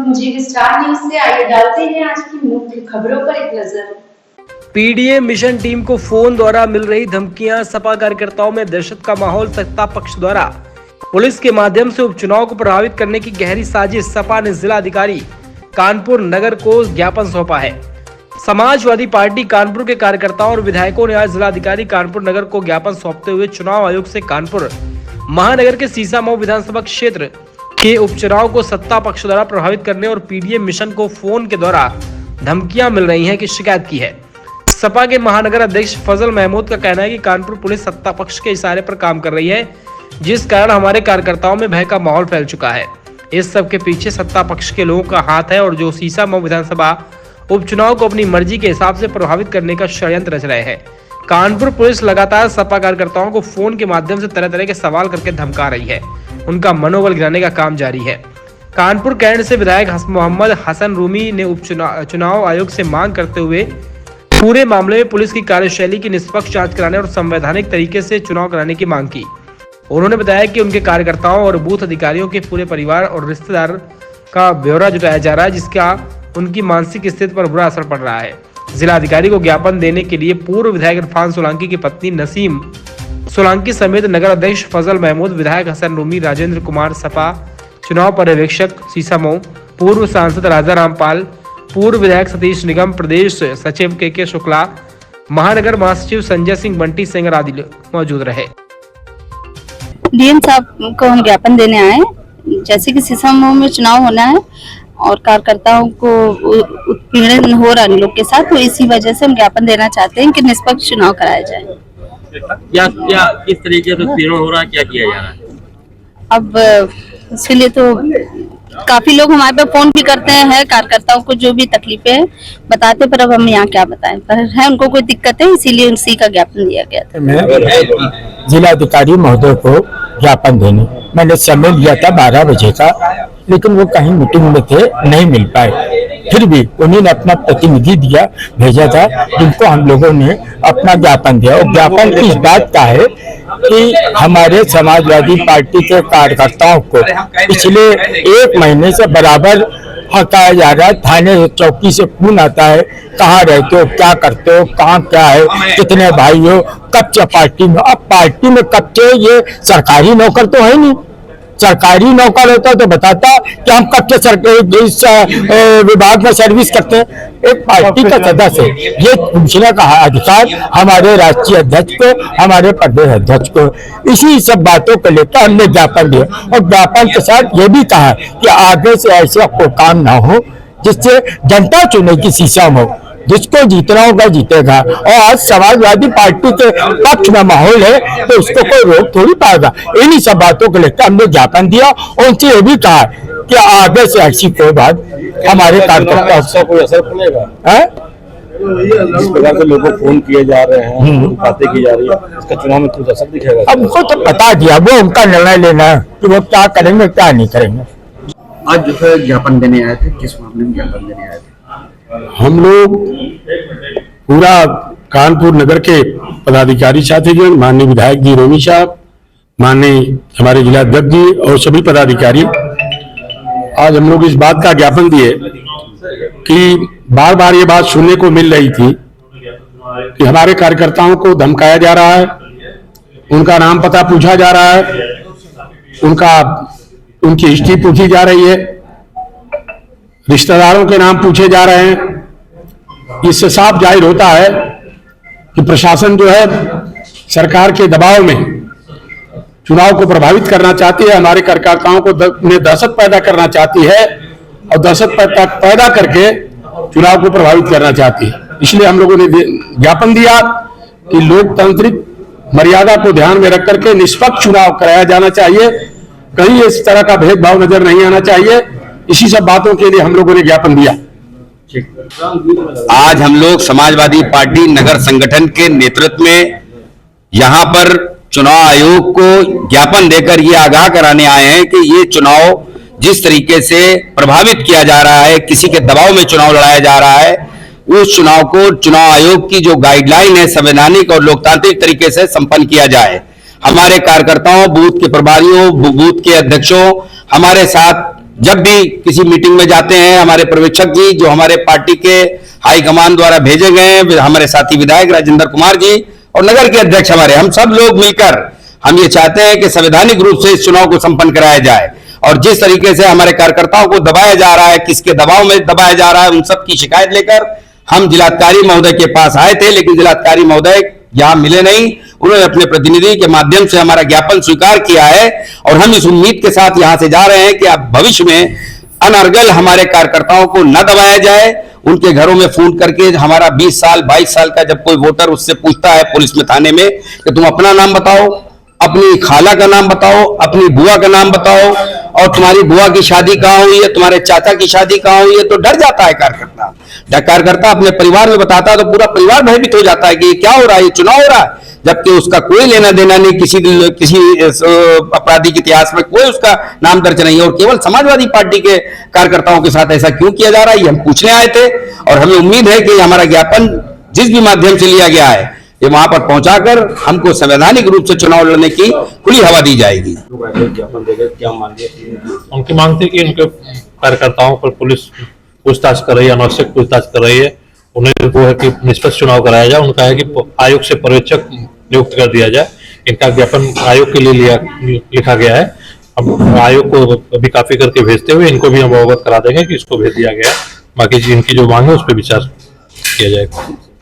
पूंजी star news से आइए डालते हैं आज की मुख्य खबरों पर एक नजर। पीडीए मिशन टीम को फोन द्वारा मिल रही धमकियां, सपा कार्यकर्ताओं में दहशत का माहौल, सत्ता पक्ष द्वारा पुलिस के माध्यम से उपचुनाव को प्रभावित करने की गहरी साजिश। सपा ने जिला अधिकारी कानपुर नगर को ज्ञापन सौंपा है। समाजवादी पार्टी कानपुर के कार्यकर्ताओं और विधायकों ने आज जिला अधिकारी कानपुर नगर को ज्ञापन सौंपते हुए चुनाव आयोग से कानपुर महानगर के सीसामऊ विधानसभा क्षेत्र के उपचुनाव को सत्ता पक्ष द्वारा प्रभावित करने और पीडीए मिशन को फोन के द्वारा धमकियां मिल रही हैं की शिकायत की है। सपा के महानगर अध्यक्ष फजल महमूद का कहना है कि कानपुर पुलिस सत्ता पक्ष के इशारे पर काम कर रही है, जिस कारण हमारे कार्यकर्ताओं में भय का माहौल फैल चुका है। इस सब के पीछे सत्ता पक्ष के लोगों का हाथ है और जो सीसामऊ विधानसभा उपचुनाव को अपनी मर्जी के हिसाब से प्रभावित करने का षड्यंत्र रच रहे हैं। कानपुर पुलिस लगातार सपा कार्यकर्ताओं को फोन के माध्यम से तरह तरह के सवाल करके धमका रही है। उनका मनोबल गिराने का काम जारी है। कानपुर कैंट से विधायक मोहम्मद हसन रूमी ने चुनाव आयोग से मांग करते हुए पूरे मामले में पुलिस की कार्यशैली की निष्पक्ष जांच कराने और संवैधानिक तरीके से चुनाव कराने की मांग की। उन्होंने बताया कि उनके कार्यकर्ताओं और बूथ अधिकारियों के पूरे परिवार और रिश्तेदार का ब्यौरा जुटाया जा रहा है, जिसका उनकी मानसिक स्थिति पर बुरा असर पड़ रहा है। जिला अधिकारी को ज्ञापन देने के लिए पूर्व विधायक इरफान सोलंकी की पत्नी नसीम सोलंकी समेत नगर अध्यक्ष फजल महमूद, विधायक हसन रूमी, राजेंद्र कुमार सपा चुनाव पर्यवेक्षक सीसामऊ, पूर्व सांसद राजा रामपाल, पूर्व विधायक सतीश निगम, प्रदेश सचिव के शुक्ला, महानगर महासचिव संजय सिंह, बंटी सिंह आदि मौजूद रहे। डीएम साहब को हम ज्ञापन देने आए, जैसे कि सीसामऊ में चुनाव होना है और कार्यकर्ताओं को उत्पीड़न हो रहा है लोग के साथ, तो इसी वजह से हम ज्ञापन देना चाहते हैं कि निष्पक्ष चुनाव कराया जाए। क्या किस तरीके से उत्पीड़न हो रहा है, क्या किया जा रहा है? अब इसके लिए तो काफी लोग हमारे पे फोन भी करते हैं, कार्यकर्ताओं को जो भी तकलीफें हैं बताते, पर अब हम यहाँ क्या बताएं, पर है उनको कोई दिक्कत है, इसीलिए उसी का ज्ञापन दिया गया था। मैं जिला अधिकारी महोदय को ज्ञापन देने मैंने समय लिया था 12 बजे का, लेकिन वो कहीं मीटिंग में थे, नहीं मिल पाए। फिर भी उन्होंने अपना प्रतिनिधि भेजा था, जिनको हम लोगों ने अपना ज्ञापन दिया। और ज्ञापन इस बात का है कि हमारे समाजवादी पार्टी के कार्यकर्ताओं को पिछले 1 महीने से बराबर हटाया जा रहा है। थाने चौकी से फोन आता है, कहाँ रहते हो, क्या करते हो, कहाँ क्या है, कितने भाई हो, कब से पार्टी में। अब पार्टी में कब से, ये सरकारी नौकर तो है नहीं। सरकारी नौकर होता तो बताता कि हम कब से इस विभाग में सर्विस करते हैं। एक पार्टी का सदस्य ये पूछने का अधिकार हमारे राष्ट्रीय अध्यक्ष को, हमारे प्रदेश अध्यक्ष को। इसी सब बातों को लेकर हमने ज्ञापन दिया और ज्ञापन के साथ ये भी कहा कि आगे से ऐसा कोई काम ना हो जिससे जनता चुनेगी सीसामऊ, जिसको जीतना होगा जीतेगा। और आज समाजवादी पार्टी के पक्ष में माहौल है तो उसको कोई रोक थोड़ी पाएगा। इन्हीं सब बातों को लेकर हमने ज्ञापन दिया और उनसे ये भी कहा कि आगे से ऐसी कोई बात हमारे कार्यकर्ता कोई असर पड़ेगा। इस प्रकार से लोगों को फोन किए जा रहे हैं, बातें की जा रही है, इसका चुनाव में कुछ असर दिखेगा? अब उनको तो बता दिया, वो उनका निर्णय लेना है कि वो क्या करेंगे क्या नहीं करेंगे। आज जो है ज्ञापन देने आए थे, किस मामले में ज्ञापन देने आए थे? हम लोग पूरा कानपुर नगर के पदाधिकारी साथीगण, माननीय विधायक जी रोमी साहब, माननीय हमारे जिला अध्यक्ष जी और सभी पदाधिकारी, आज हम लोग इस बात का ज्ञापन दिए कि बार बार ये बात सुनने को मिल रही थी कि हमारे कार्यकर्ताओं को धमकाया जा रहा है, उनका नाम पता पूछा जा रहा है, उनकी हिस्ट्री पूछी जा रही है, रिश्तेदारों के नाम पूछे जा रहे हैं। इससे साफ जाहिर होता है कि प्रशासन जो है सरकार के दबाव में चुनाव को प्रभावित करना चाहती है, हमारे कार्यकर्ताओं को दहशत पैदा करना चाहती है और दहशत पैदा करके चुनाव को प्रभावित करना चाहती है। इसलिए हम लोगों ने ज्ञापन दिया कि लोकतांत्रिक मर्यादा को ध्यान में रख करके निष्पक्ष चुनाव कराया जाना चाहिए, कहीं इस तरह का भेदभाव नजर नहीं आना चाहिए। इसी सब बातों के लिए हम लोगों ने ज्ञापन दिया। आज हम लोग समाजवादी पार्टी नगर संगठन के नेतृत्व में यहां पर चुनाव आयोग को ज्ञापन देकर ये आगाह कराने आए हैं कि ये चुनाव जिस तरीके से प्रभावित किया जा रहा है, किसी के दबाव में चुनाव लड़ाया जा रहा है, उस चुनाव को चुनाव आयोग की जो गाइडलाइन है संवैधानिक और लोकतांत्रिक तरीके से संपन्न किया जाए। हमारे कार्यकर्ताओं, बूथ के प्रभारियों, बूथ के अध्यक्षों, हमारे साथ जब भी किसी मीटिंग में जाते हैं, हमारे पर्यवेक्षक जी जो हमारे पार्टी के हाईकमान द्वारा भेजे गए हैं, हमारे साथी विधायक राजेंद्र कुमार जी और नगर के अध्यक्ष हमारे, हम सब लोग मिलकर हम ये चाहते हैं कि संवैधानिक रूप से इस चुनाव को संपन्न कराया जाए। और जिस तरीके से हमारे कार्यकर्ताओं को दबाया जा रहा है, किसके दबाव में दबाया जा रहा है, उन सब की शिकायत लेकर हम जिलाधिकारी महोदय के पास आए थे, लेकिन जिलाधिकारी महोदय यहाँ मिले नहीं। उन्होंने अपने प्रतिनिधि के माध्यम से हमारा ज्ञापन स्वीकार किया है और हम इस उम्मीद के साथ यहाँ से जा रहे हैं कि अब भविष्य में अनर्गल हमारे कार्यकर्ताओं को न दबाया जाए। उनके घरों में फोन करके हमारा 20 साल 22 साल का जब कोई वोटर उससे पूछता है पुलिस में, थाने में, कि तुम अपना नाम बताओ, अपनी खाला का नाम बताओ, अपनी बुआ का नाम बताओ, और तुम्हारी बुआ की शादी कहाँ हुई है, तुम्हारे चाचा की शादी कहाँ हुई है, तो डर जाता है कार्यकर्ता। जब कार्यकर्ता अपने परिवार में बताता है तो पूरा परिवार भयभीत हो जाता है कि ये क्या हो रहा है, ये चुनाव हो रहा है, जबकि उसका कोई लेना देना नहीं, किसी आपराधिक इतिहास में कोई उसका नाम दर्ज नहीं है। और केवल समाजवादी पार्टी के कार्यकर्ताओं के साथ ऐसा क्यों किया जा रहा है, ये हम पूछने आए थे। और हमें उम्मीद है कि हमारा ज्ञापन जिस भी माध्यम से लिया गया है, ये वहां पर पहुंचाकर हमको संवैधानिक रूप से चुनाव लड़ने की खुली हवा दी जाएगी। उनकी मांग थी कि उनके कार्यकर्ताओं पर पुलिस पूछताछ कर रही है, अनावश्यक पूछताछ कर रही है। उन्हें वो है कि निष्पक्ष चुनाव कराया जाए। उनका है कि आयोग से पर्यवेक्षक नियुक्त कर दिया जाए। इनका ज्ञापन आयोग के लिए लिखा गया है। अब आयोग को अभी काफी करके भेजते हुए इनको भी हम अवगत करा देंगे कि इसको भेज दिया गया है। बाकी इनकी जो मांग है उस पर विचार किया जाएगा।